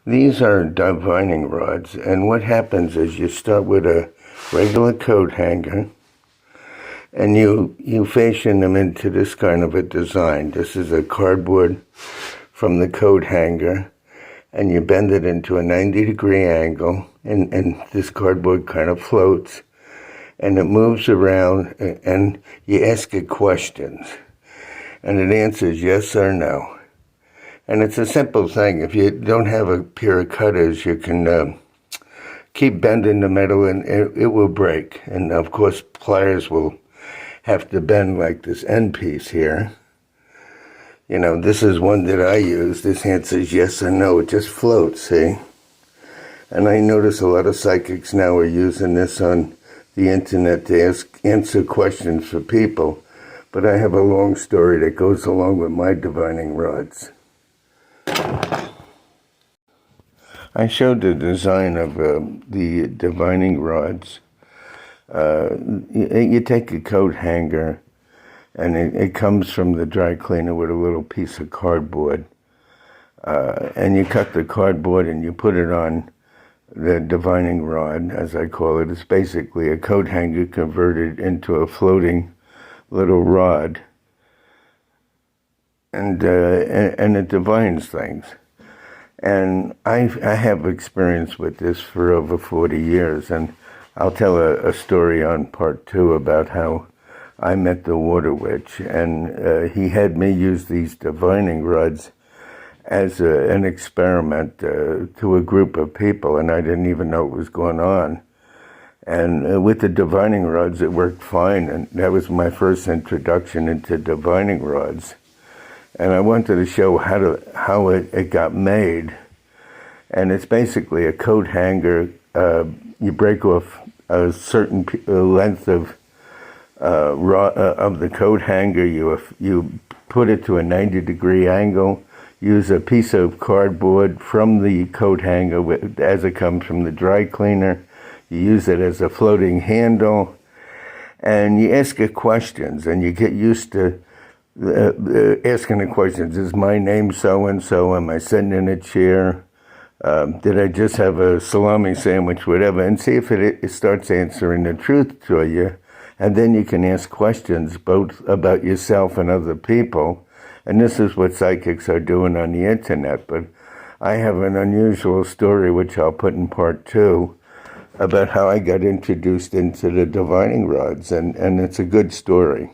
These are divining rods, and what happens is you start with a regular coat hanger, and you fashion them into this kind of a design. This is a cardboard from the coat hanger, and you bend it into a 90-degree angle, and this cardboard kind of floats, and it moves around, and you ask it questions, and it answers yes or no. And it's a simple thing. If you don't have a pair of cutters, you can keep bending the metal and it will break. And of course, pliers will have to bend like this end piece here. You know, this is one that I use. This answers yes or no. It just floats, see? And I notice a lot of psychics now are using this on the internet to answer questions for people. But I have a long story that goes along with my divining rods. I showed the design of the divining rods. You take a coat hanger, and it comes from the dry cleaner with a little piece of cardboard. And you cut the cardboard and you put it on the divining rod, as I call it. It's basically a coat hanger converted into a floating little rod. And it divines things. And I have experience with this for over 40 years, and I'll tell a story on part 2 about how I met the Water Witch, and he had me use these divining rods as an experiment to a group of people, and I didn't even know what was going on. And with the divining rods, it worked fine, and that was my first introduction into divining rods. And I wanted to show how it got made. And it's basically a coat hanger. You break off a certain length of the coat hanger. You put it to a 90-degree angle. Use a piece of cardboard from the coat hanger as it comes from the dry cleaner. You use it as a floating handle. And you ask it questions, and you get used to asking the questions. Is my name so-and-so? Am I sitting in a chair? Did I just have a salami sandwich? Whatever. And see if it starts answering the truth to you. And then you can ask questions both about yourself and other people. And this is what psychics are doing on the internet. But I have an unusual story, which I'll put in part 2, about how I got introduced into the divining rods. And it's a good story.